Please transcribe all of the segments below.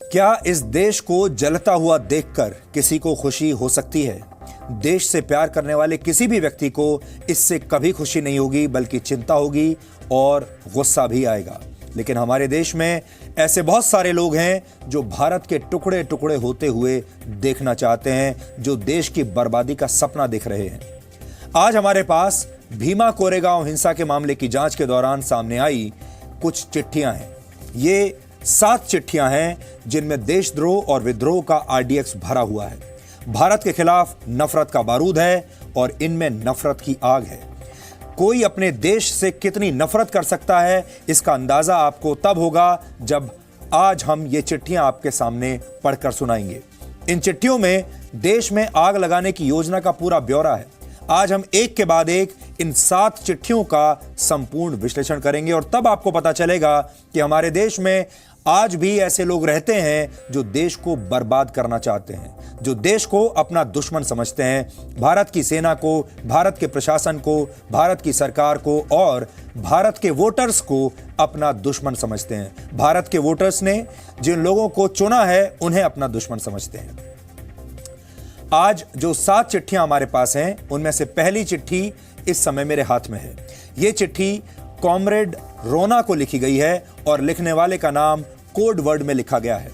क्या इस देश को जलता हुआ देखकर किसी को खुशी हो सकती है? देश से प्यार करने वाले किसी भी व्यक्ति को इससे कभी खुशी नहीं होगी, बल्कि चिंता होगी और गुस्सा भी आएगा। लेकिन हमारे देश में ऐसे बहुत सारे लोग हैं जो भारत के टुकड़े टुकड़े होते हुए देखना चाहते हैं, जो देश की बर्बादी का सपना देख रहे हैं। आज हमारे पास भीमा कोरेगांव हिंसा के मामले की जांच के दौरान सामने आई कुछ चिट्ठियां हैं। ये 7 चिट्ठियां हैं जिनमें देशद्रोह और विद्रोह का आरडीएक्स भरा हुआ है। भारत के खिलाफ नफरत का बारूद है और इनमें नफरत की आग है। कोई अपने देश से कितनी नफरत कर सकता है, इसका अंदाजा आपको तब होगा जब आज हम ये चिट्ठियां आपके सामने पढ़कर सुनाएंगे। इन चिट्ठियों में देश में आग लगाने की योजना का पूरा ब्यौरा है। आज हम एक के बाद एक इन 7 चिट्ठियों का संपूर्ण विश्लेषण करेंगे और तब आपको पता चलेगा कि हमारे देश में आज भी ऐसे लोग रहते हैं जो देश को बर्बाद करना चाहते हैं, जो देश को अपना दुश्मन समझते हैं। भारत की सेना को, भारत के प्रशासन को, भारत की सरकार को और भारत के वोटर्स को अपना दुश्मन समझते हैं। भारत के वोटर्स ने जिन लोगों को चुना है उन्हें अपना दुश्मन समझते हैं। आज जो 7 चिट्ठियां हमारे पास हैं, उनमें से पहली चिट्ठी इस समय मेरे हाथ में है। यह चिट्ठी कॉमरेड रोना को लिखी गई है और लिखने वाले का नाम कोड वर्ड में लिखा गया है।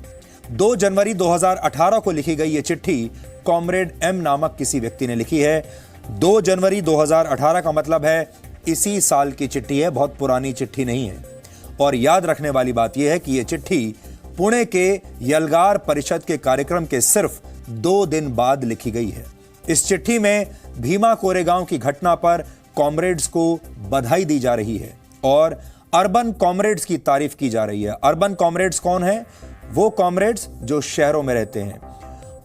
2 जनवरी 2018 को लिखी गई यह चिट्ठी कॉमरेड एम नामक किसी व्यक्ति ने लिखी है। 2 जनवरी 2018 का मतलब है इसी साल की चिट्ठी है, बहुत पुरानी चिट्ठी नहीं है। और याद रखने वाली बात यह है कि यह चिट्ठी पुणे के यलगार परिषद के कार्यक्रम के सिर्फ 2 दिन बाद लिखी गई है। इस चिट्ठी में भीमा कोरेगांव की घटना पर कॉमरेड्स को बधाई दी जा रही है और अर्बन कॉमरेड्स की तारीफ की जा रही है। अर्बन कॉमरेड्स कौन है? वो कॉमरेड्स जो शहरों में रहते हैं,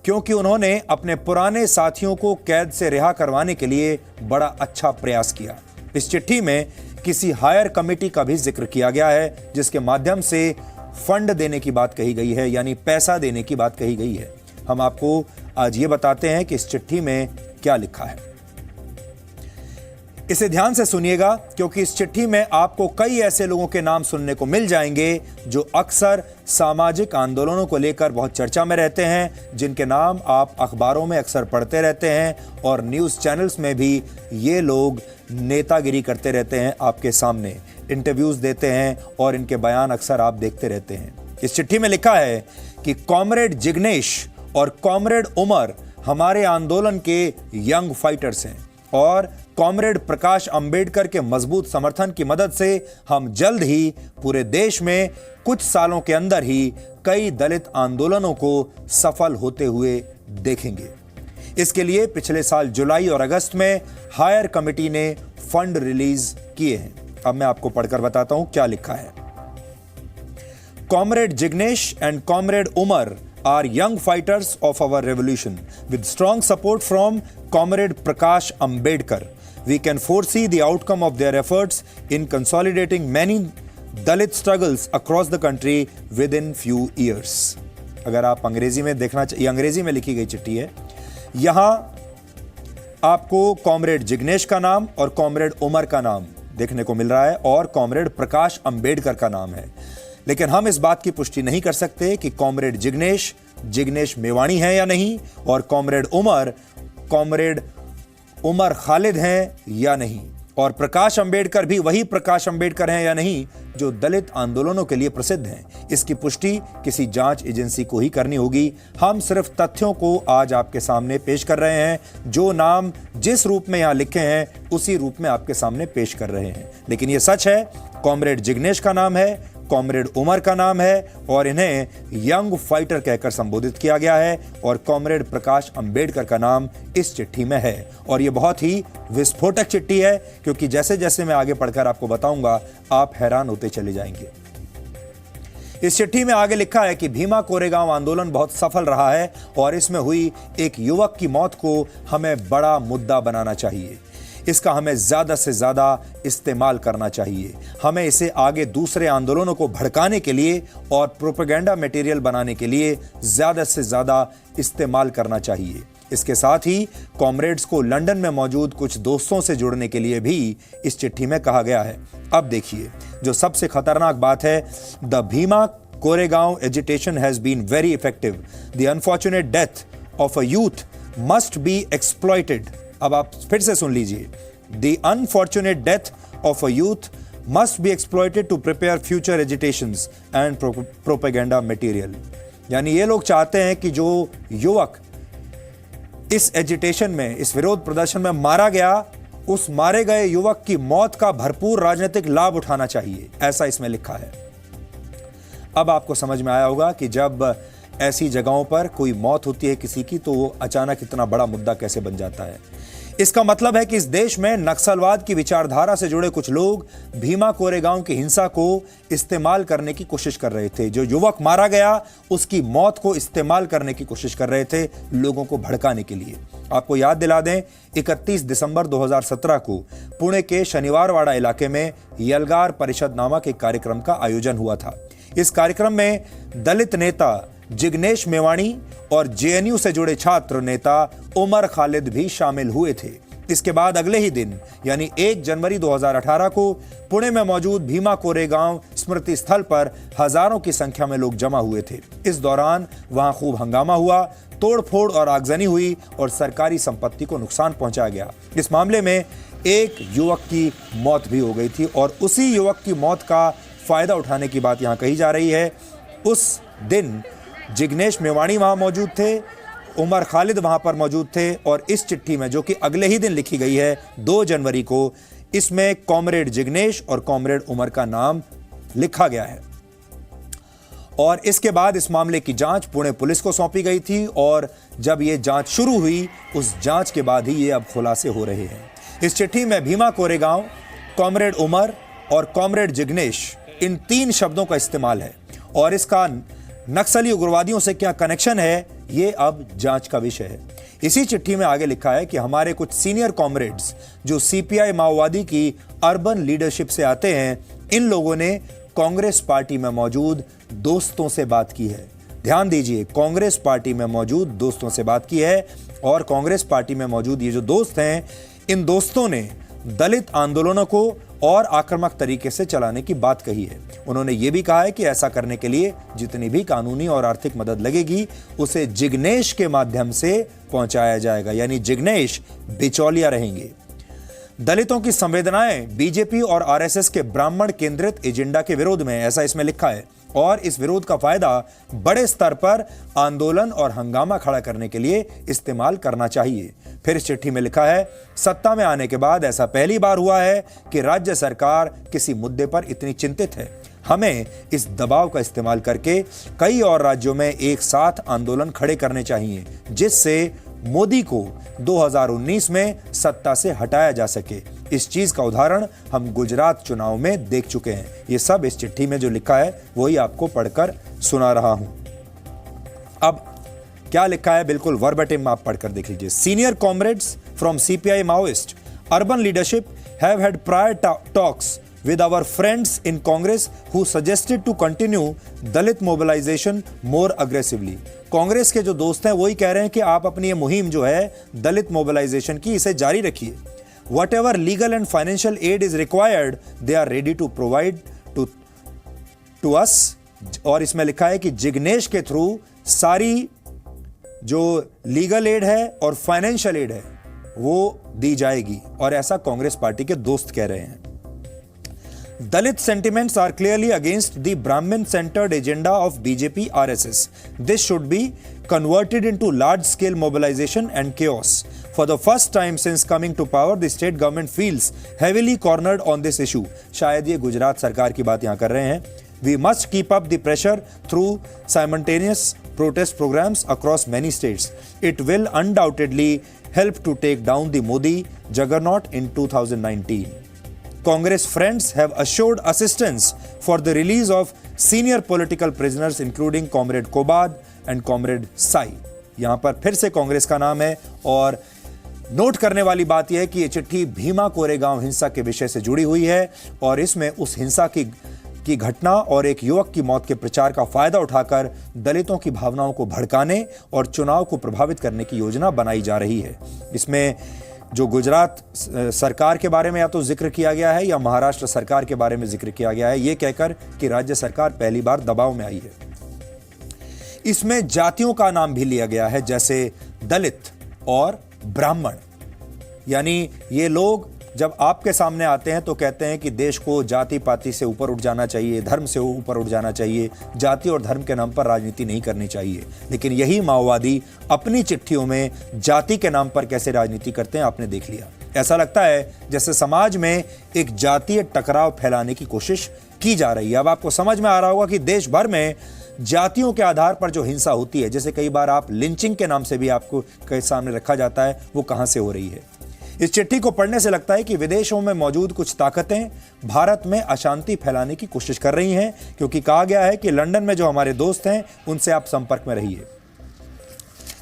क्योंकि उन्होंने अपने पुराने साथियों को कैद से रिहा करवाने के लिए बड़ा अच्छा प्रयास किया। इस चिट्ठी में किसी हायर कमेटी का भी जिक्र किया गया है, जिसके माध्यम से फंड देने की बात कही गई है, यानी पैसा देने की बात कही गई है। हम आपको आज ये बताते हैं कि इस चिट्ठी में क्या लिखा है। इसे ध्यान से सुनिएगा, क्योंकि इस चिट्ठी में आपको कई ऐसे लोगों के नाम सुनने को मिल जाएंगे जो अक्सर सामाजिक आंदोलनों को लेकर बहुत चर्चा में रहते हैं, जिनके नाम आप अखबारों में अक्सर पढ़ते रहते हैं और न्यूज़ चैनल्स में भी ये लोग नेतागिरी करते रहते हैं, आपके सामने इंटरव्यूज़ देते हैं और इनके बयान अक्सर आप देखते रहते हैं। इस चिट्ठी में लिखा है कि कॉमरेड जिग्नेश और कॉमरेड उमर हमारे आंदोलन के यंग फाइटर्स हैं और कॉमरेड प्रकाश अंबेडकर के मजबूत समर्थन की मदद से हम जल्द ही पूरे देश में कुछ सालों के अंदर ही कई दलित आंदोलनों को सफल होते हुए देखेंगे। इसके लिए पिछले साल जुलाई और अगस्त में हायर कमेटी ने फंड रिलीज किए हैं। अब मैं आपको पढ़कर बताता हूं क्या लिखा है। Comrade Jignesh and comrade Umar are young fighters of our revolution. With strong support from Comrade Prakash Ambedkar, we can foresee the outcome of their efforts in consolidating many Dalit struggles across the country within few years. अगर आप अंग्रेजी में देखना चाहिए, अंग्रेजी में लिखी गई चिट्ठी है। यहाँ आपको कॉमरेड जिग्नेश का नाम और कॉमरेड उमर का नाम देखने को मिल रहा है और कॉमरेड प्रकाश अंबेडकर का नाम है। लेकिन हम इस बात की पुष्टि नहीं कर सकते कि कॉमरेड जिग्नेश मेवाणी हैं या नहीं और कॉमरेड उमर खालिद हैं या नहीं और प्रकाश अंबेडकर भी वही प्रकाश अंबेडकर हैं या नहीं जो दलित आंदोलनों के लिए प्रसिद्ध हैं। इसकी पुष्टि किसी जांच एजेंसी को ही करनी होगी। हम सिर्फ तथ्यों को आज आपके सामने पेश कर रहे हैं। जो नाम जिस रूप में यहाँ लिखे हैं उसी रूप में आपके सामने पेश कर रहे हैं। लेकिन ये सच है, कॉमरेड जिग्नेश का नाम है, कॉमरेड उमर का नाम है और इन्हें यंग फाइटर कहकर संबोधित किया गया है और कॉमरेड प्रकाश अंबेडकर का नाम इस चिट्ठी में है। और ये बहुत ही विस्फोटक चिट्ठी है, क्योंकि जैसे जैसे मैं आगे पढ़कर आपको बताऊंगा आप हैरान होते चले जाएंगे। इस चिट्ठी में आगे लिखा है कि भीमा कोरेगांव आंदोलन बहुत सफल रहा है और इसमें हुई एक युवक की मौत को हमें बड़ा मुद्दा बनाना चाहिए। इसका हमें ज़्यादा से ज़्यादा इस्तेमाल करना चाहिए। हमें इसे आगे दूसरे आंदोलनों को भड़काने के लिए और प्रोपेगेंडा मटेरियल बनाने के लिए ज़्यादा से ज़्यादा इस्तेमाल करना चाहिए। इसके साथ ही कॉमरेड्स को लंदन में मौजूद कुछ दोस्तों से जुड़ने के लिए भी इस चिट्ठी में कहा गया है। अब देखिए, जो सबसे खतरनाक बात है, the Bhima Koregaon agitation has been very effective. The unfortunate death of a youth must be exploited. अब आप फिर से सुन लीजिए. The unfortunate death of a youth must be exploited to prepare future agitations and propaganda material. यानी ये लोग चाहते हैं कि जो युवक इस एजिटेशन में, इस विरोध प्रदर्शन में मारा गया, उस मारे गए युवक की मौत का भरपूर राजनीतिक लाभ उठाना चाहिए, ऐसा इसमें लिखा है. अब आपको समझ में आया होगा कि जब ऐसी जगहों पर कोई मौत होती है किसी की, तो वो अचानक इतना बड़ा मुद्दा कैसे बन जाता है. इसका मतलब है कि इस देश में नक्सलवाद की विचारधारा से जुड़े कुछ लोग भीमा कोरेगांव की हिंसा को इस्तेमाल करने की कोशिश कर रहे थे. जो युवक मारा गया, उसकी मौत को इस्तेमाल करने की कोशिश कर रहे थे लोगों को भड़काने के लिए. आपको याद दिला दें, 31 दिसंबर 2017 को पुणे के शनिवारवाड़ा इलाके में यलगार परिषद नामक एक कार्यक्रम का आयोजन हुआ था. इस कार्यक्रम में दलित नेता जिग्नेश मेवाणी और जेएनयू से जुड़े छात्र नेता उमर खालिद भी शामिल हुए थे. इसके बाद अगले ही दिन यानी 1 जनवरी 2018 को पुणे में मौजूद भीमा कोरेगांव स्मृति स्थल पर हजारों की संख्या में लोग जमा हुए थे. इस दौरान वहां खूब हंगामा हुआ, तोड़फोड़ और आगजनी हुई और सरकारी संपत्ति को नुकसान पहुंचाया गया. इस मामले में एक युवक की मौत भी हो गई थी और उसी युवक की मौत का फायदा उठाने की बात यहां कही जा रही है. उस दिन जिग्नेश मेवाणी वहां मौजूद थे, उमर खालिद वहां पर मौजूद थे और इस चिट्ठी में, जो कि अगले ही दिन लिखी गई है 2 जनवरी को, इसमें कॉमरेड जिग्नेश और कॉमरेड उमर का नाम लिखा गया है. और इसके बाद इस मामले की जांच पुणे पुलिस को सौंपी गई थी और जब यह जांच शुरू हुई, उस जांच के बाद ही ये अब खुलासे हो रहे हैं. इस चिट्ठी में भीमा कोरेगांव, कॉमरेड उमर और कॉमरेड जिग्नेश, इन 3 शब्दों का इस्तेमाल है और इसका नक्सली उग्रवादियों से क्या कनेक्शन है, ये अब जांच का विषय है. इसी चिट्ठी में आगे लिखा है कि हमारे कुछ सीनियर कॉमरेड्स जो सीपीआई माओवादी की अर्बन लीडरशिप से आते हैं, इन लोगों ने कांग्रेस पार्टी में मौजूद दोस्तों से बात की है. ध्यान दीजिए, कांग्रेस पार्टी में मौजूद दोस्तों से बात की है और कांग्रेस पार्टी में मौजूद ये जो दोस्त हैं, इन दोस्तों ने दलित आंदोलनों को और आक्रामक तरीके से चलाने की बात कही है. उन्होंने ये भी कहा है कि ऐसा करने के लिए जितनी भी कानूनी और आर्थिक मदद लगेगी, उसे जिग्नेश के माध्यम से पहुंचाया जाएगा, यानी जिग्नेश बिचौलिया रहेंगे. दलितों की संवेदनाएं बीजेपी और आरएसएस के ब्राह्मण केंद्रित एजेंडा के विरोध में, ऐसा इसमें लिखा है, और इस विरोध का फायदा बड़े स्तर पर आंदोलन और हंगामा खड़ा करने के लिए इस्तेमाल करना चाहिए. फिर इस चिट्ठी में लिखा है, सत्ता में आने के बाद ऐसा पहली बार हुआ है कि राज्य सरकार किसी मुद्दे पर इतनी चिंतित है. हमें इस दबाव का इस्तेमाल करके कई और राज्यों में एक साथ आंदोलन खड़े करने चाहिए, जिससे मोदी को 2019 में सत्ता से हटाया जा सके. इस चीज का उदाहरण हम गुजरात चुनाव में देख चुके हैं. ये सब इस चिट्ठी में जो लिखा है वही आपको पढ़कर सुना रहा हूं. अब क्या लिखा है, बिल्कुल वर्बेटिम आप पढ़कर देख लीजिए. Senior comrades from CPI Maoist urban leadership have had prior talks with our friends in Congress who suggested to continue Dalit mobilization more aggressively. Congress के जो दोस्त हैं वही कह रहे हैं कि आप अपनी ये मुहिम जो है दलित मोबिलाइजेशन की, इसे जारी रखिए. Whatever legal and financial aid is required, they are ready to provide to us. और इसमें लिखा है कि जिग्नेश के थ्रू सारी जो लीगल एड है और फाइनेंशियल एड है वो दी जाएगी, और ऐसा कांग्रेस पार्टी के दोस्त कह रहे हैं. Dalit sentiments are clearly against the Brahmin-centered agenda of BJP RSS. This should be converted into large-scale mobilization and chaos. For the first time since coming to power, the state government feels heavily cornered on this issue. शायद ये गुजरात सरकार की बात यहाँ कर रहे हैं. We must keep up the pressure through simultaneous protest programs across many states. It will undoubtedly help to take down the Modi juggernaut in 2019. Congress friends have assured assistance for the release of senior political prisoners including Comrade Kobad and Comrade Sai. यहां पर फिर से कांग्रेस का नाम है और note करने वाली बात यह है कि यह चिट्ठी भीमा कोरेगांव हिंसा के विषय से जुड़ी हुई है और इसमें उस हिंसा की घटना और एक युवक की मौत के प्रचार का फायदा उठाकर दलितों की भावनाओं को भड़काने और चुनाव को प्रभावित करने की योजना बनाई जा रही है. इसमें जो गुजरात सरकार के बारे में या तो जिक्र किया गया है या महाराष्ट्र सरकार के बारे में जिक्र किया गया है, ये कहकर कि राज्य सरकार पहली बार दबाव में आई है। इसमें जातियों का नाम भी लिया गया है, जैसे दलित और ब्राह्मण। यानी ये लोग जब आपके सामने आते हैं तो कहते हैं कि देश को जाति पाति से ऊपर उठ जाना चाहिए, धर्म से ऊपर उठ जाना चाहिए, जाति और धर्म के नाम पर राजनीति नहीं करनी चाहिए। लेकिन यही माओवादी अपनी चिट्ठियों में जाति के नाम पर कैसे राजनीति करते हैं आपने देख लिया। ऐसा लगता है जैसे समाज में एक जातीय टकराव फैलाने की कोशिश की जा रही है। अब आपको समझ में आ रहा होगा कि देश भर में जातियों के आधार पर जो हिंसा होती है, जैसे कई बार आप लिंचिंग के नाम से भी आपको कई सामने रखा जाता है, वो कहां से हो रही है। इस चिट्ठी को पढ़ने से लगता है कि विदेशों में मौजूद कुछ ताकतें भारत में अशांति फैलाने की कोशिश कर रही हैं, क्योंकि कहा गया है कि लंदन में जो हमारे दोस्त हैं उनसे आप संपर्क में रहिए।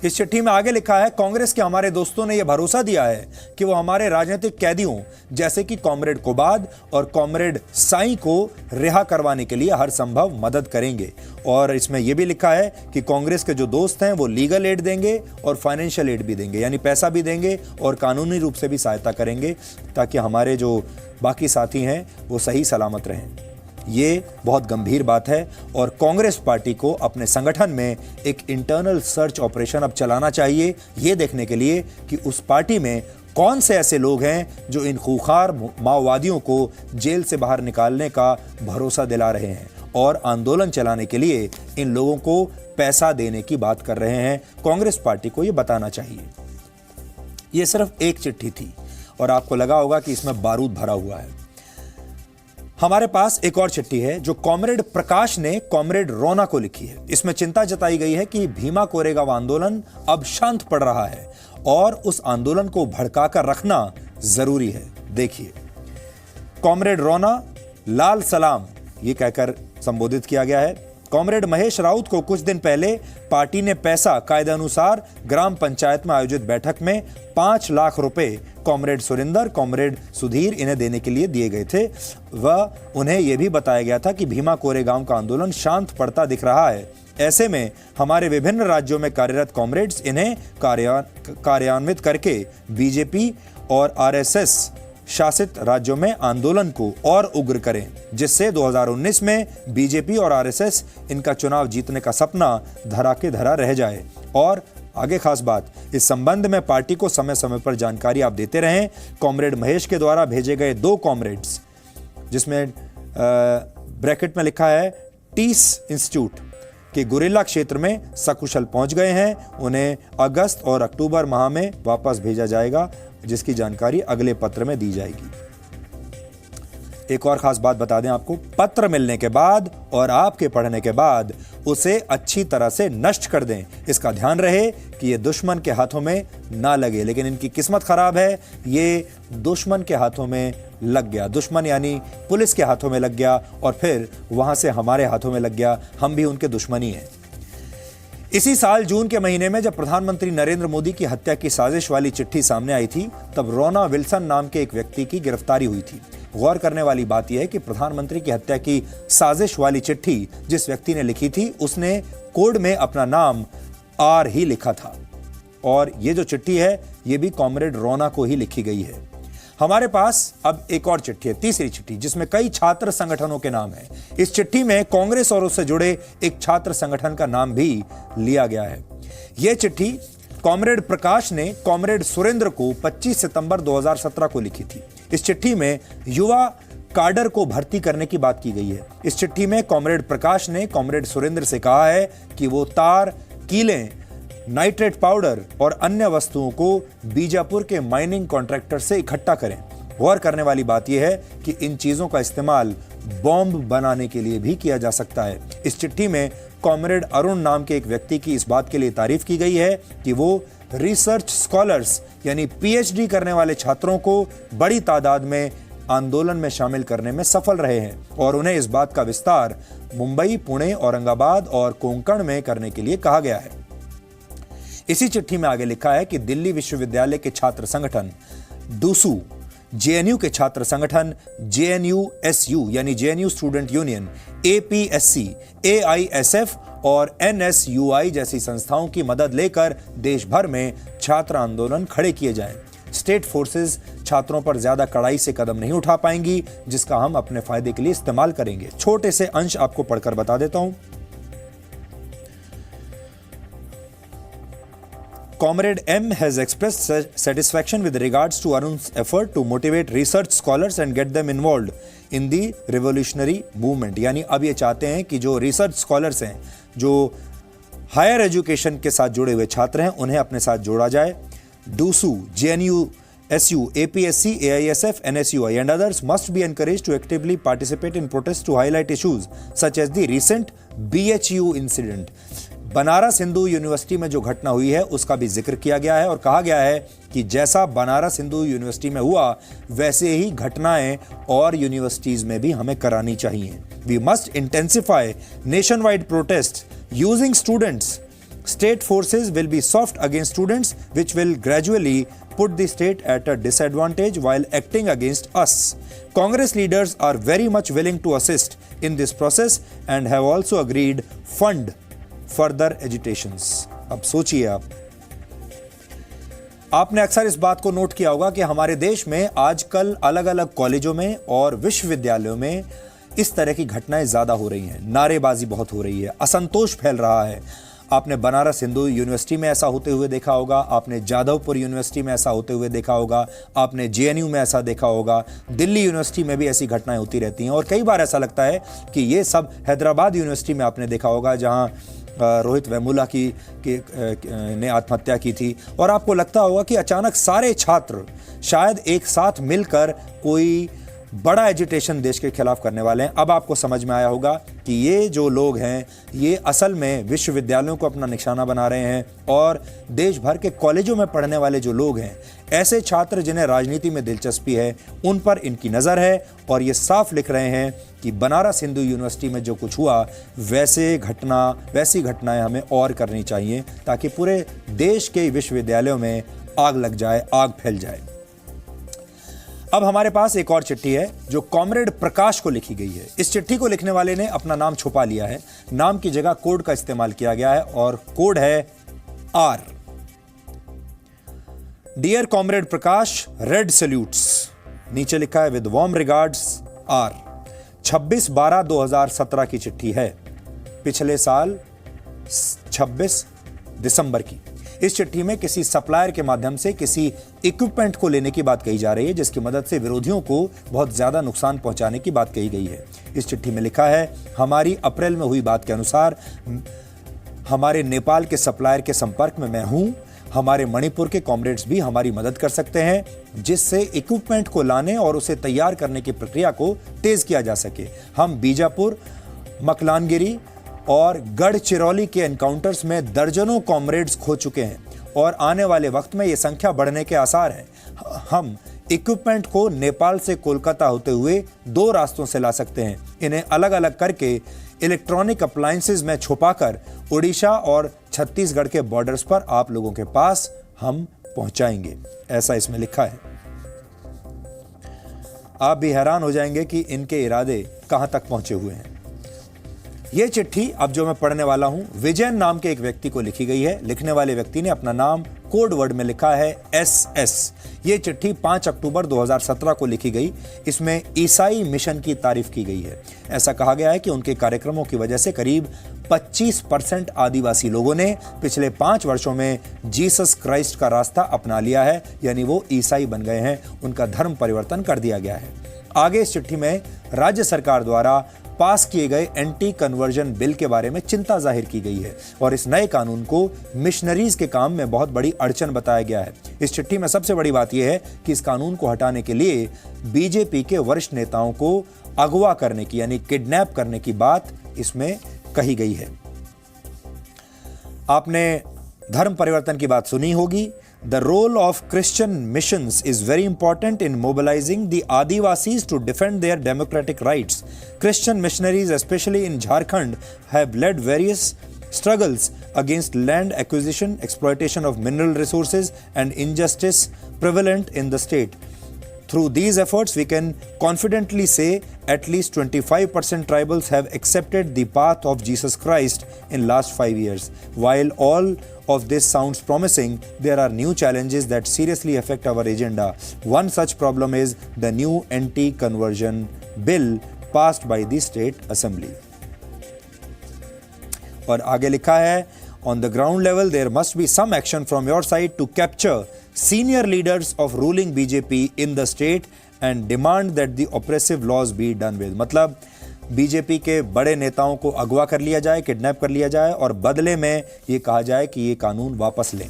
इस चिट्ठी में आगे लिखा है, कांग्रेस के हमारे दोस्तों ने यह भरोसा दिया है कि वो हमारे राजनीतिक कैदियों जैसे कि कॉमरेड कोबाद और कॉमरेड साई को रिहा करवाने के लिए हर संभव मदद करेंगे। और इसमें यह भी लिखा है कि कांग्रेस के जो दोस्त हैं वो लीगल एड देंगे और फाइनेंशियल एड भी देंगे, यानी पैसा भी देंगे और कानूनी रूप से भी सहायता करेंगे, ताकि हमारे जो बाकी साथी हैं वो सही सलामत रहें। ये बहुत गंभीर बात है और कांग्रेस पार्टी को अपने संगठन में एक इंटरनल सर्च ऑपरेशन अब चलाना चाहिए, ये देखने के लिए कि उस पार्टी में कौन से ऐसे लोग हैं जो इन खूंखार माओवादियों को जेल से बाहर निकालने का भरोसा दिला रहे हैं और आंदोलन चलाने के लिए इन लोगों को पैसा देने की बात कर रहे हैं। कांग्रेस पार्टी को ये बताना चाहिए। ये सिर्फ एक चिट्ठी थी और आपको लगा होगा कि इसमें बारूद भरा हुआ है। हमारे पास एक और चिट्ठी है जो कॉमरेड प्रकाश ने कॉमरेड रोना को लिखी है। इसमें चिंता जताई गई है कि भीमा कोरेगांव आंदोलन अब शांत पड़ रहा है और उस आंदोलन को भड़काकर रखना जरूरी है। देखिए, कॉमरेड रोना लाल सलाम ये कहकर संबोधित किया गया है। कॉमरेड महेश राउत को कुछ दिन पहले पार्टी ने पैसा कायदानुसार ग्राम पंचायत में आयोजित बैठक में 5 लाख रुपए कॉमरेड सुरेंद्र, कॉमरेड सुधीर इन्हें देने के लिए दिए गए थे। वह उन्हें यह भी बताया गया था कि भीमा कोरेगांव का आंदोलन शांत पड़ता दिख रहा है। ऐसे में हमारे विभिन्न राज्यों में कार्यरत कॉमरेड्स इन्हें कार्यान्वित करके बीजेपी और आरएसएस शासित राज्यों में आंदोलन को और उग्र करें, जिससे 2019 में बीजेपी और आरएसएस इनका चुनाव जीतने का सपना धरा के धरा रह जाए। और आगे खास बात, इस संबंध में पार्टी को समय समय पर जानकारी आप देते रहें। कॉमरेड महेश के द्वारा भेजे गए 2 कॉमरेड्स, जिसमें ब्रैकेट में लिखा है टीस इंस्टीट्यूट के गुरेला क्षेत्र में सकुशल पहुंच गए हैं, उन्हें अगस्त और अक्टूबर माह में वापस भेजा जाएगा, जिसकी जानकारी अगले पत्र में दी जाएगी। एक और खास बात बता दें आपको, पत्र मिलने के बाद और आपके पढ़ने के बाद उसे अच्छी तरह से नष्ट कर दें। इसका ध्यान रहे कि ये दुश्मन के हाथों में ना लगे। लेकिन इनकी किस्मत खराब है, ये दुश्मन के हाथों में लग गया। दुश्मन यानी पुलिस के हाथों में लग गया और फिर वहां से हमारे हाथों में लग गया। हम भी उनके दुश्मनी हैं। इसी साल जून के महीने में जब प्रधानमंत्री नरेंद्र मोदी की हत्या की साजिश वाली चिट्ठी सामने आई थी, तब रोना विल्सन नाम के एक व्यक्ति की गिरफ्तारी हुई थी। गौर करने वाली बात यह है कि प्रधानमंत्री की हत्या की साजिश वाली चिट्ठी जिस व्यक्ति ने लिखी थी, उसने कोड में अपना नाम आर ही लिखा था। और ये जो चिट्ठी है ये भी कॉमरेड रोना को ही लिखी गई है। हमारे पास अब एक और चिट्ठी है, तीसरी चिट्ठी, जिसमें कई छात्र संगठनों के नाम हैं। इस चिट्ठी में कांग्रेस और उससे जुड़े एक छात्र संगठन का नाम भी लिया गया है। यह चिट्ठी कॉमरेड प्रकाश ने कॉमरेड सुरेंद्र को 25 सितंबर 2017 को लिखी थी। इस चिट्ठी में युवा काडर को भर्ती करने की बात की गई है। इस चिट्ठी में कॉमरेड प्रकाश ने कॉमरेड सुरेंद्र से कहा है कि वो तार, कीलें, नाइट्रेट पाउडर और अन्य वस्तुओं को बीजापुर के माइनिंग कॉन्ट्रैक्टर से इकट्ठा करें। गौर करने वाली बात यह है कि इन चीजों का इस्तेमाल बॉम्ब बनाने के लिए भी किया जा सकता है। इस चिट्ठी में कॉमरेड अरुण नाम के एक व्यक्ति की इस बात के लिए तारीफ की गई है कि वो रिसर्च स्कॉलर्स यानी पीएचडी करने वाले छात्रों को बड़ी तादाद में आंदोलन में शामिल करने में सफल रहे हैं और उन्हें इस बात का विस्तार मुंबई, पुणे, औरंगाबाद और कोंकण में करने के लिए कहा गया है। इसी चिट्ठी में आगे लिखा है कि दिल्ली विश्वविद्यालय के छात्र संगठन डूसू, जेएनयू के छात्र संगठन जेएनयूएसयू यानी JNU student union, APSC, AISF और एनएसयूआई जैसी संस्थाओं की मदद लेकर देश भर में छात्र आंदोलन खड़े किए जाएं। स्टेट फोर्सेस छात्रों पर ज्यादा कड़ाई से कदम नहीं उठा पाएंगी, जिसका हम अपने फायदे के लिए इस्तेमाल करेंगे। छोटे से अंश आपको पढ़कर बता देता हूं। Comrade M has expressed satisfaction with regards to Arun's effort to motivate research scholars and get them involved in the revolutionary movement। यानी अब ये चाहते हैं कि जो रिसर्च स्कॉलर्स हैं, जो हायर एजुकेशन के साथ जुड़े हुए छात्र हैं, उन्हें अपने साथ जोड़ा जाए। DUSU, JNU, SU, APSC, AISF, NSUI and others must be encouraged to actively participate in protests to highlight issues such as the recent BHU incident। Banaras Hindu university में जो घटना हुई है उसका भी जिक्र किया गया है और कहा गया है कि जैसा बनारस हिंदू यूनिवर्सिटी में हुआ वैसे ही घटनाएं और यूनिवर्सिटीज में भी हमें करानी चाहिए। We must intensify nationwide protest using students. State forces will be soft against students, which will gradually put the state at a disadvantage while acting against us. Congress leaders are very much willing to assist in this process and have also agreed fund further agitations। अब सोचिए आपने अक्सर इस बात को note किया होगा कि हमारे देश में आजकल अलग अलग कॉलेजों में और विश्वविद्यालयों में इस तरह की घटनाएं ज्यादा हो रही हैं। नारेबाजी बहुत हो रही है, असंतोष फैल रहा है। आपने बनारस हिंदू यूनिवर्सिटी में ऐसा होते हुए देखा होगा, आपने जादवपुर यूनिवर्सिटी में ऐसा होते हुए देखा होगा, आपने JNU में ऐसा देखा होगा, दिल्ली यूनिवर्सिटी में भी ऐसी घटनाएं होती रहती हैं। और कई बार ऐसा लगता है कि ये सब हैदराबाद यूनिवर्सिटी में आपने देखा होगा, जहां रोहित वेमुला ने आत्महत्या की थी, और आपको लगता होगा कि अचानक सारे छात्र शायद एक साथ मिलकर कोई बड़ा एजिटेशन देश के खिलाफ करने वाले हैं। अब आपको समझ में आया होगा कि ये जो लोग हैं ये असल में विश्वविद्यालयों को अपना निशाना बना रहे हैं और देश भर के कॉलेजों में पढ़ने वाले जो लोग हैं, ऐसे छात्र जिन्हें राजनीति में दिलचस्पी है, उन पर इनकी नज़र है और ये साफ लिख रहे हैं कि बनारस हिंदू यूनिवर्सिटी में जो कुछ हुआ वैसी घटनाएं हमें और करनी चाहिए ताकि पूरे देश के विश्वविद्यालयों में आग लग जाए, आग फैल जाए। अब हमारे पास एक और चिट्ठी है जो कॉमरेड प्रकाश को लिखी गई है। इस चिट्ठी को लिखने वाले ने अपना नाम छुपा लिया है, नाम की जगह कोड का इस्तेमाल किया गया है और कोड है R। डियर कॉमरेड प्रकाश, रेड सैल्यूट्स। नीचे लिखा है विद वार्म रिगार्ड्स R। 26/12/2017 की चिट्ठी है, पिछले साल 26 दिसंबर की। इस चिट्ठी में किसी सप्लायर के माध्यम से किसी इक्विपमेंट को लेने की बात कही जा रही है जिसकी मदद से विरोधियों को बहुत ज्यादा नुकसान पहुंचाने की बात कही गई है। इस चिट्ठी में लिखा है, हमारी अप्रैल में हुई बात के अनुसार हमारे नेपाल के सप्लायर के संपर्क में मैं हूं। हमारे मणिपुर के कॉमरेड्स भी हमारी मदद कर सकते हैं जिससे इक्विपमेंट को लाने और उसे तैयार करने की प्रक्रिया को तेज किया जा सके। हम बीजापुर, मकलानगिरी और गढ़चिरौली के एनकाउंटर्स में दर्जनों कॉमरेड्स खो चुके हैं और आने वाले वक्त में ये संख्या बढ़ने के आसार हैं। हम इक्विपमेंट को नेपाल से कोलकाता होते हुए 2 रास्तों से ला सकते हैं। इन्हें अलग अलग करके इलेक्ट्रॉनिक अप्लायंसेज में छुपाकर उड़ीसा और छत्तीसगढ़ के बॉर्डर्स पर आप लोगों के पास हम पहुंचाएंगे, ऐसा इसमें लिखा है। आप भी हैरान हो जाएंगे कि इनके इरादे कहां तक पहुंचे हुए हैं। यह चिट्ठी अब जो मैं पढ़ने वाला हूं विजयन नाम के एक व्यक्ति को लिखी गई है। लिखने वाले व्यक्ति ने अपना नाम कोड वर्ड में लिखा है SS। यह चिट्ठी 5 अक्टूबर 2017 को लिखी गई। इसमें ईसाई मिशन की तारीफ की गई है। ऐसा कहा गया है कि उनके कार्यक्रमों की वजह से करीब 25% आदिवासी लोगों ने पिछले 5 वर्षों में जीसस क्राइस्ट का रास्ता अपना लिया है, यानी वो ईसाई बन गए हैं, उनका धर्म परिवर्तन कर दिया गया है। आगे इस चिट्ठी में राज्य सरकार द्वारा पास किए गए एंटी कन्वर्जन बिल के बारे में चिंता जाहिर की गई है और इस नए कानून को मिशनरीज के काम में बहुत बड़ी अड़चन बताया गया है। इस चिट्ठी में सबसे बड़ी बात यह है कि इस कानून को हटाने के लिए बीजेपी के वरिष्ठ नेताओं को अगवा करने की यानी किडनैप करने की बात इसमें कही गई है। आपने धर्म परिवर्तन की बात सुनी होगी। The role of Christian missions is very important in mobilizing the Adivasis to defend their democratic rights. Christian missionaries, especially in Jharkhand, have led various struggles against land acquisition, exploitation of mineral resources, and injustice prevalent in the state. Through these efforts, we can confidently say at least 25% tribals have accepted the path of Jesus Christ in last 5 years. While all of this sounds promising, there are new challenges that seriously affect our agenda. One such problem is the new anti-conversion bill passed by the State Assembly. और आगे लिखा है, on the ground level there must be some action from your side to capture senior leaders of ruling BJP in the state and demand that the oppressive laws be done with. मतलब BJP के बड़े नेताओं को अगवा कर लिया जाए, kidnap कर लिया जाए और बदले में ये कहा जाए कि ये कानून वापस लें।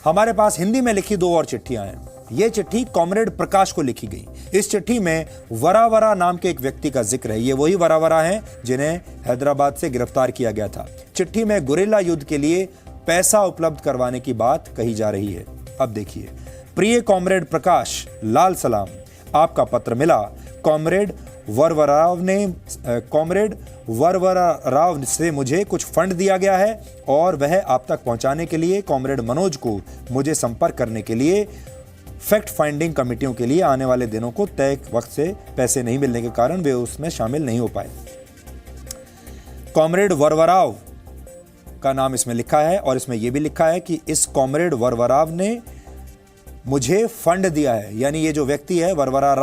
हमारे पास हिंदी में लिखी 2 और चिट्ठियां हैं। ये चिट्ठी कॉमरेड प्रकाश को लिखी गई। इस चिट्ठी में वरावरा नाम के एक व्यक्ति का जिक्र है। ये वही वरावरा हैं जिन्हें हैदराबाद से गिरफ्तार किया गया था। चिट्ठी में गुरिल्ला युद्ध के लिए पैसा उपलब्ध करवाने की बात कही जा रही है। अब देखिए, प्रिय कॉमरेड प्रकाश, लाल सलाम, आपका पत्र मिला। कॉमरेड वरवरा राव से मुझे कुछ फंड दिया गया है और वह आप तक पहुंचाने के लिए कॉमरेड मनोज को मुझे संपर्क करने के लिए फैक्ट फाइंडिंग कमेटियों के लिए आने वाले दिनों को तय वक्त से पैसे नहीं मिलने के कारण वे उसमें शामिल नहीं हो पाए। कॉमरेड वरवराव का नाम इसमें लिखा है और इसमें यह भी लिखा है कि इस कॉमरेड वरवराव ने मुझे फंड दिया है। यानी ये जो व्यक्ति है वरवरा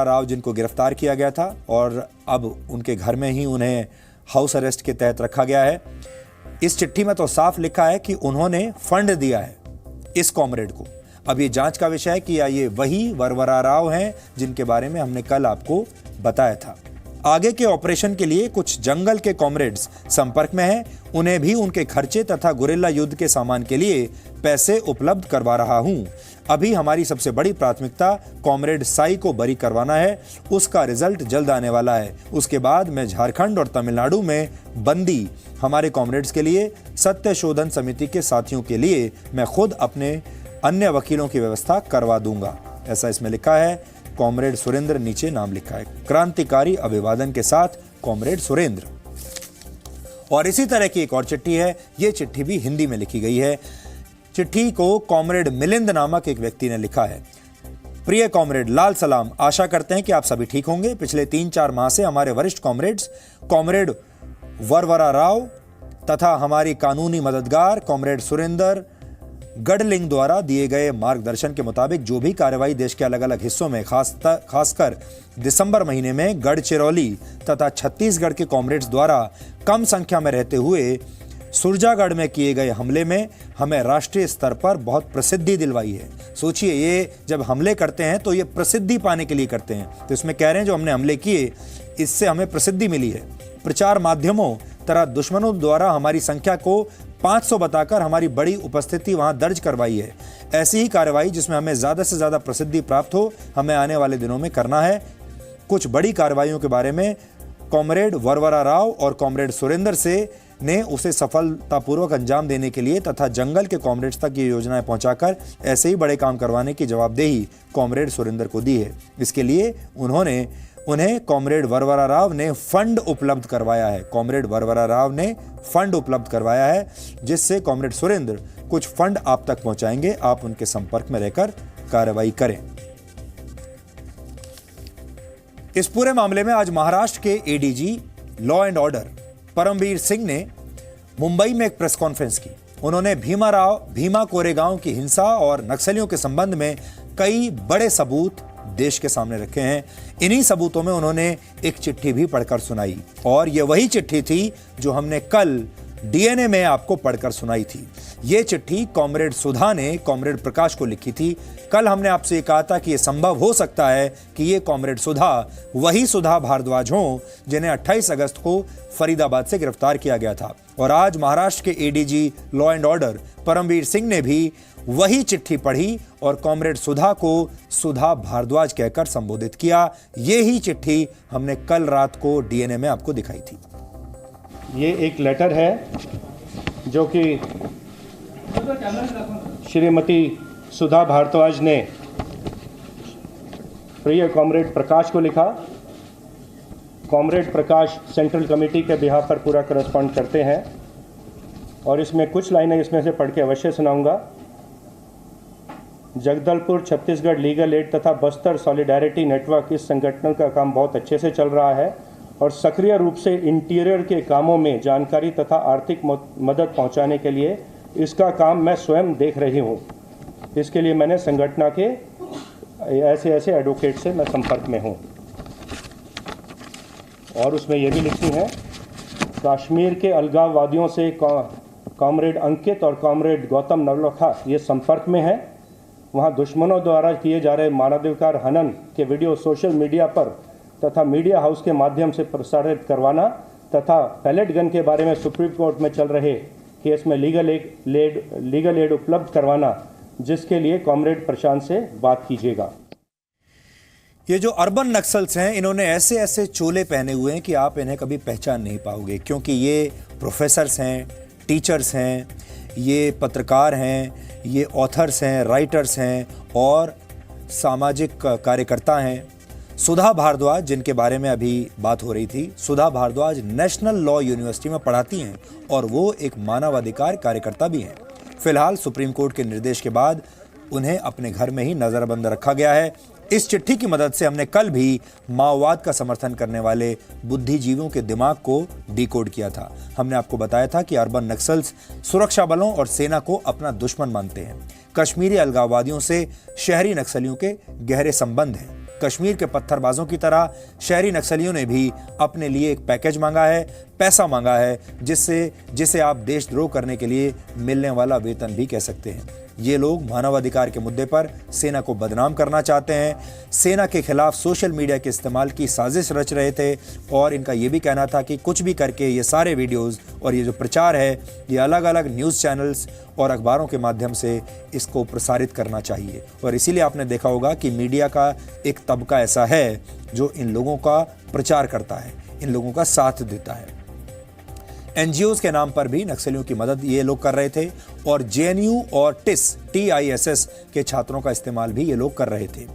राव जिनको गिरफ्तार किया गया था और अब उनके घर में ही उन्हें हाउस अरेस्ट के तहत रखा गया है। इस चिट्ठी में तो साफ लिखा है कि उन्होंने फंड दिया है इस कॉमरेड को। अब ये जांच का विषय है कि या ये वही वरवरा राव हैं जिनके बारे में हमने कल आपको बताया था। आगे के ऑपरेशन के लिए कुछ जंगल के कॉमरेड्स संपर्क में हैं। उन्हें भी उनके खर्चे तथा गुरिल्ला युद्ध के सामान के लिए पैसे उपलब्ध करवा रहा हूं। अभी हमारी सबसे बड़ी प्राथमिकता कॉमरेड साई को बरी करवाना है। उसका रिजल्ट जल्द आने वाला है। उसके बाद मैं झारखंड और तमिलनाडु में बंदी हमारे कॉमरेड्स के लिए, सत्य शोधन समिति के साथियों के लिए मैं खुद अपने अन्य वकीलों की व्यवस्था करवा दूंगा। ऐसा इसमें लिखा है। कॉमरेड सुरेंद्र नीचे नाम लिखा है। क्रांतिकारी अभिवादन के साथ कॉमरेड सुरेंद्र। और इसी तरह की एक और चिट्ठी है। यह चिट्ठी भी हिंदी में लिखी गई है। चिट्ठी को कॉमरेड मिलिंद नामक एक व्यक्ति ने लिखा है। प्रिय कॉमरेड, लाल सलाम, आशा करते हैं कि आप सभी ठीक होंगे। पिछले 3-4 माह से हमारे वरिष्ठ कॉमरेड्स कॉमरेड वरवरा राव तथा हमारी कानूनी मददगार कॉमरेड सुरेंद्र गढ़लिंग द्वारा दिए गए मार्गदर्शन के मुताबिक जो भी कार्रवाई देश के अलग अलग हिस्सों में खासकर दिसंबर महीने में गढ़चिरौली तथा छत्तीसगढ़ के कॉमरेड्स द्वारा कम संख्या में रहते हुए सुरजागढ़ में किए गए हमले में हमें राष्ट्रीय स्तर पर बहुत प्रसिद्धि दिलवाई है। सोचिए, ये जब हमले करते हैं तो ये प्रसिद्धि पाने के लिए करते हैं। तो इसमें कह रहे हैं जो हमने हमले किए इससे हमें प्रसिद्धि मिली है। प्रचार माध्यमों तरह दुश्मनों द्वारा हमारी संख्या को 500 बताकर हमारी बड़ी उपस्थिति वहां दर्ज करवाई है। ऐसी ही कार्रवाई जिसमें हमें ज्यादा से ज्यादा प्रसिद्धि प्राप्त हो हमें आने वाले दिनों में करना है। कुछ बड़ी कार्रवाइयों के बारे में कॉमरेड वरवरा राव और कॉमरेड सुरेंद्र से ने उसे सफलतापूर्वक अंजाम देने के लिए तथा जंगल के कॉमरेड्स तक ये योजनाएं पहुंचाकर ऐसे ही बड़े काम करवाने की जवाबदेही कॉमरेड सुरेंद्र को दी है। इसके लिए उन्हें कॉमरेड वरवरा राव ने फंड उपलब्ध करवाया है। कॉमरेड वरवरा राव ने फंड उपलब्ध करवाया है जिससे कॉमरेड सुरेंद्र कुछ फंड आप तक पहुंचाएंगे। आप उनके संपर्क में रहकर कार्रवाई करें। इस पूरे मामले में आज महाराष्ट्र के ADG law and order Paramvir Singh ने मुंबई में एक प्रेस कॉन्फ्रेंस की। उन्होंने भीमा कोरेगांव की हिंसा और नक्सलियों के संबंध में कई बड़े सबूत देश के सामने रखे हैं। इन्हीं सबूतों में उन्होंने एक चिट्ठी भी पढ़कर सुनाई और यह वही चिट्ठी थी जो हमने कल डीएनए में आपको पढ़कर सुनाई थी। यह चिट्ठी कॉमरेड सुधा ने कॉमरेड प्रकाश को लिखी थी। कल हमने आपसे कहा था कि यह संभव हो सकता है कि यह कॉमरेड सुधा वही सुधा भारद्वाज हों जिन्हें 28 अगस्त को फरीदाबाद से गिरफ्तार किया गया था। और आज महाराष्ट्र के ADG law and order Paramvir Singh ने भी वही चिट्ठी पढ़ी और कॉमरेड सुधा को सुधा भारद्वाज कहकर संबोधित किया। ये ही चिट्ठी हमने कल रात को डीएनए में आपको दिखाई थी। ये एक लेटर है जो कि श्रीमती सुधा भारद्वाज ने प्रिय कॉमरेड प्रकाश को लिखा। कॉमरेड प्रकाश सेंट्रल कमेटी के बिहाफ पर पूरा करस्पॉन्ड करते हैं और इसमें कुछ लाइनें इसमें से पढ़ के अवश्य सुनाऊंगा। जगदलपुर छत्तीसगढ़ लीगल एड तथा बस्तर सॉलिडारिटी नेटवर्क इस संगठन का काम बहुत अच्छे से चल रहा है और सक्रिय रूप से इंटीरियर के कामों में जानकारी तथा आर्थिक मदद पहुंचाने के लिए इसका काम मैं स्वयं देख रही हूं। इसके लिए मैंने संगठन के ऐसे एडवोकेट से मैं संपर्क में हूं। और उसमें यह भी लिखती हैं, कश्मीर के अलगाववादियों से कॉमरेड अंकित और कॉमरेड गौतम नवलखा ये संपर्क में है। वहां दुश्मनों द्वारा किए जा रहे मानवाधिकार हनन के वीडियो सोशल मीडिया पर तथा मीडिया हाउस के माध्यम से प्रसारित करवाना तथा पैलेट गन के बारे में सुप्रीम कोर्ट में चल रहे केस में लीगल एड उपलब्ध करवाना, जिसके लिए कॉमरेड प्रशांत से बात कीजिएगा। ये जो अर्बन नक्सल्स हैं, इन्होंने ऐसे ऐसे चोले पहने हुए हैं कि आप इन्हें कभी पहचान नहीं पाओगे, क्योंकि ये प्रोफेसर्स हैं, टीचर्स हैं, ये पत्रकार हैं, ये ऑथर्स हैं, राइटर्स हैं और सामाजिक कार्यकर्ता हैं। सुधा भारद्वाज, जिनके बारे में अभी बात हो रही थी, Sudha Bharadwaj national law university में पढ़ाती हैं और वो एक मानवाधिकार कार्यकर्ता भी हैं। फिलहाल सुप्रीम कोर्ट के निर्देश के बाद उन्हें अपने घर में ही नजरबंद रखा गया है। इस चिट्ठी की मदद से हमने कल भी माओवाद का समर्थन करने वाले बुद्धिजीवियों के दिमाग को डिकोड किया था। हमने आपको बताया था कि अर्बन नक्सल्स सुरक्षा बलों और सेना को अपना दुश्मन मानते हैं। कश्मीरी अलगाववादियों से शहरी नक्सलियों के गहरे संबंध हैं। कश्मीर के पत्थरबाजों की तरह शहरी नक्सलियों ने भी अपने लिए एक पैकेज मांगा है, पैसा मांगा है, जिसे आप देशद्रोह करने के लिए मिलने वाला वेतन भी कह सकते हैं। ये लोग मानवाधिकार के मुद्दे पर सेना को बदनाम करना चाहते हैं, सेना के खिलाफ सोशल मीडिया के इस्तेमाल की साजिश रच रहे थे और इनका ये भी कहना था कि कुछ भी करके ये सारे वीडियोस और ये जो प्रचार है, ये अलग अलग न्यूज़ चैनल्स और अखबारों के माध्यम से इसको प्रसारित करना चाहिए। और इसीलिए आपने देखा होगा कि मीडिया का एक तबका ऐसा है जो इन लोगों का प्रचार करता है, इन लोगों का साथ देता है। एनजीओज के नाम पर भी नक्सलियों की मदद ये लोग कर रहे थे और जेएनयू और TISS के छात्रों का इस्तेमाल भी ये लोग कर रहे थे।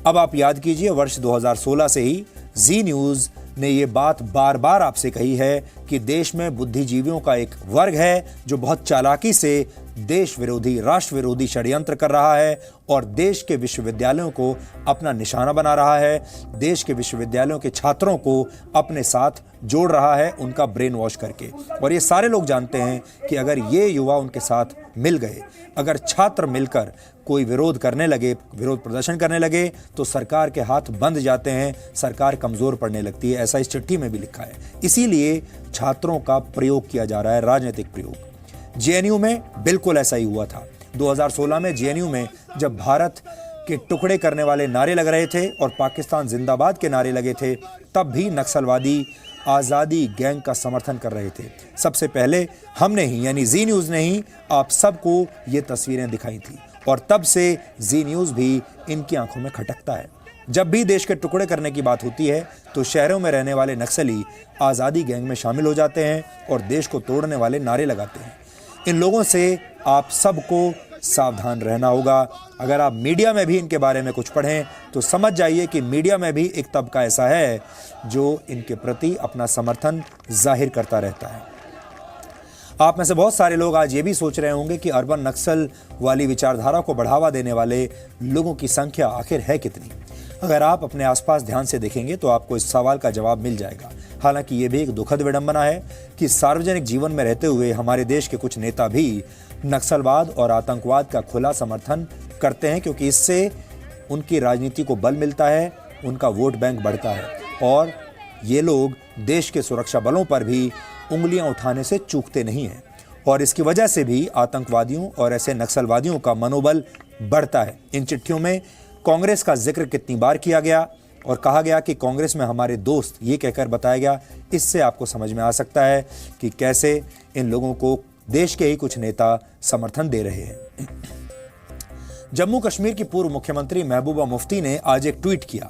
अब आप याद कीजिए, वर्ष 2016 से ही जी न्यूज़ ने ये बात बार बार आपसे कही है कि देश में बुद्धिजीवियों का एक वर्ग है जो बहुत चालाकी से देश विरोधी, राष्ट्र विरोधी षड्यंत्र कर रहा है और देश के विश्वविद्यालयों को अपना निशाना बना रहा है, देश के विश्वविद्यालयों के छात्रों को अपने साथ जोड़ रहा है, उनका ब्रेन वॉश करके। और ये सारे लोग जानते हैं कि अगर ये युवा उनके साथ मिल गए, अगर छात्र मिलकर कोई विरोध करने लगे, विरोध प्रदर्शन करने लगे, तो सरकार के हाथ बंध जाते हैं, सरकार कमज़ोर पड़ने लगती है। ऐसा इस चिट्ठी में भी लिखा है। इसीलिए छात्रों का प्रयोग किया जा रहा है, राजनीतिक प्रयोग। जेएनयू में बिल्कुल ऐसा ही हुआ था। 2016 में जेएनयू में जब भारत के टुकड़े करने वाले नारे लग रहे थे और पाकिस्तान जिंदाबाद के नारे लगे थे, तब भी नक्सलवादी आज़ादी गैंग का समर्थन कर रहे थे। सबसे पहले हमने ही, यानी जी न्यूज़ ने ही आप सबको ये तस्वीरें दिखाई थी और तब से जी न्यूज़ भी इनकी आंखों में खटकता है। जब भी देश के टुकड़े करने की बात होती है तो शहरों में रहने वाले नक्सली आज़ादी गैंग में शामिल हो जाते हैं और देश को तोड़ने वाले नारे लगाते हैं। इन लोगों से आप सबको सावधान रहना होगा। अगर आप मीडिया में भी इनके बारे में कुछ पढ़ें तो समझ जाइए कि मीडिया में भी एक तबका ऐसा है जो इनके प्रति अपना समर्थन जाहिर करता रहता है। आप में से बहुत सारे लोग आज ये भी सोच रहे होंगे कि अर्बन नक्सल वाली विचारधारा को बढ़ावा देने वाले लोगों की संख्या आखिर है कितनी। अगर आप अपने आसपास ध्यान से देखेंगे तो आपको इस सवाल का जवाब मिल जाएगा। हालांकि ये भी एक दुखद विडंबना है कि सार्वजनिक जीवन में रहते हुए हमारे देश के कुछ नेता भी नक्सलवाद और आतंकवाद का खुला समर्थन करते हैं, क्योंकि इससे उनकी राजनीति को बल मिलता है, उनका वोट बैंक बढ़ता है और ये लोग देश के सुरक्षा बलों पर भी उंगलियां उठाने से चूकते नहीं हैं और इसकी वजह से भी आतंकवादियों और ऐसे नक्सलवादियों का मनोबल बढ़ता है। इन चिट्ठियों में कांग्रेस का जिक्र कितनी बार किया गया और कहा गया कि कांग्रेस में हमारे दोस्त, ये कहकर बताया गया। इससे आपको समझ में आ सकता है कि कैसे इन लोगों को देश के ही कुछ नेता समर्थन दे रहे हैं। जम्मू कश्मीर की पूर्व मुख्यमंत्री महबूबा मुफ्ती ने आज एक ट्वीट किया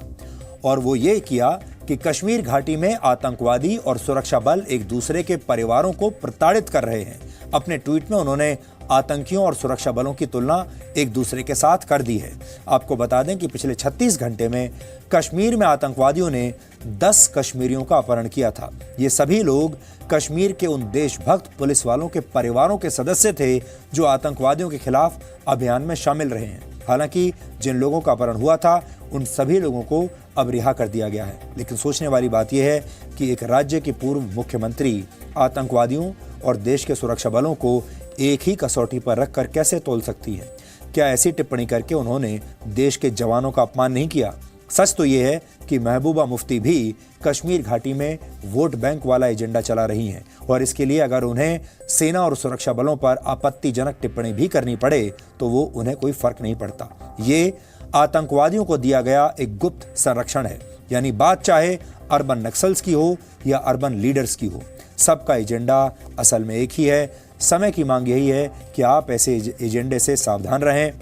और वो ये किया कि कश्मीर घाटी में आतंकवादी और सुरक्षा बल एक दूसरे के परिवारों को प्रताड़ित कर रहे हैं। अपने ट्वीट में उन्होंने आतंकियों और सुरक्षा बलों की तुलना एक दूसरे के साथ कर दी है। आपको बता दें कि पिछले 36 घंटे में कश्मीर में आतंकवादियों ने 10 कश्मीरियों का अपहरण किया था। ये सभी लोग कश्मीर के उन देशभक्त पुलिस वालों के परिवारों के सदस्य थे जो आतंकवादियों के खिलाफ अभियान में शामिल रहे हैं। हालांकि जिन लोगों का अपहरण हुआ था उन सभी लोगों को अब रिहा कर दिया गया है। लेकिन सोचने वाली बात यह है कि एक राज्य की पूर्व मुख्यमंत्री आतंकवादियों और देश के सुरक्षा बलों को एक ही कसौटी पर रखकर कैसे तौल सकती है? क्या ऐसी टिप्पणी करके उन्होंने देश के जवानों का अपमान नहीं किया? सच तो ये है कि महबूबा मुफ्ती भी कश्मीर घाटी में वोट बैंक वाला एजेंडा चला रही हैं और इसके लिए अगर उन्हें सेना और सुरक्षा बलों पर आपत्तिजनक टिप्पणी भी करनी पड़े तो वो उन्हें कोई फर्क नहीं पड़ता। ये आतंकवादियों को दिया गया एक गुप्त संरक्षण है, यानी बात चाहे अर्बन नक्सल्स की हो या अर्बन लीडर्स की हो, सबका एजेंडा असल में एक ही है। समय की मांग यही है कि आप ऐसे एजेंडे से सावधान रहें।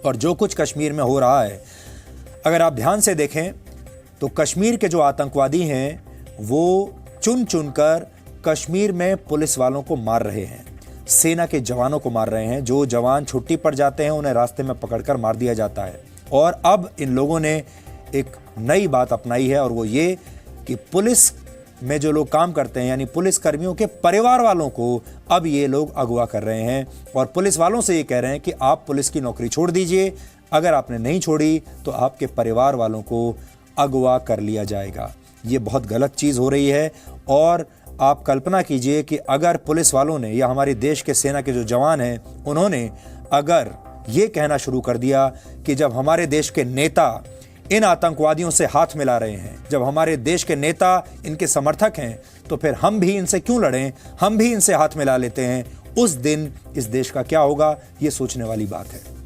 और जो कुछ कश्मीर में हो रहा है, अगर आप ध्यान से देखें तो कश्मीर के जो आतंकवादी हैं वो चुन चुनकर कश्मीर में पुलिस वालों को मार रहे हैं, सेना के जवानों को मार रहे हैं। जो जवान छुट्टी पर जाते हैं उन्हें रास्ते में पकड़कर मार दिया जाता है। और अब इन लोगों ने एक नई बात अपनाई है और वो ये कि पुलिस में जो लोग काम करते हैं यानी पुलिस कर्मियों के परिवार वालों को अब ये लोग अगवा कर रहे हैं और पुलिस वालों से ये कह रहे हैं कि आप पुलिस की नौकरी छोड़ दीजिए, अगर आपने नहीं छोड़ी तो आपके परिवार वालों को अगवा कर लिया जाएगा। ये बहुत गलत चीज़ हो रही है। और आप कल्पना कीजिए कि अगर पुलिस वालों ने या हमारे देश के सेना के जो जवान हैं उन्होंने अगर ये कहना शुरू कर दिया कि जब हमारे देश के नेता इन आतंकवादियों से हाथ मिला रहे हैं, जब हमारे देश के नेता इनके समर्थक हैं, तो फिर हम भी इनसे क्यों लड़ें, हम भी इनसे हाथ मिला लेते हैं, उस दिन इस देश का क्या होगा, ये सोचने वाली बात है।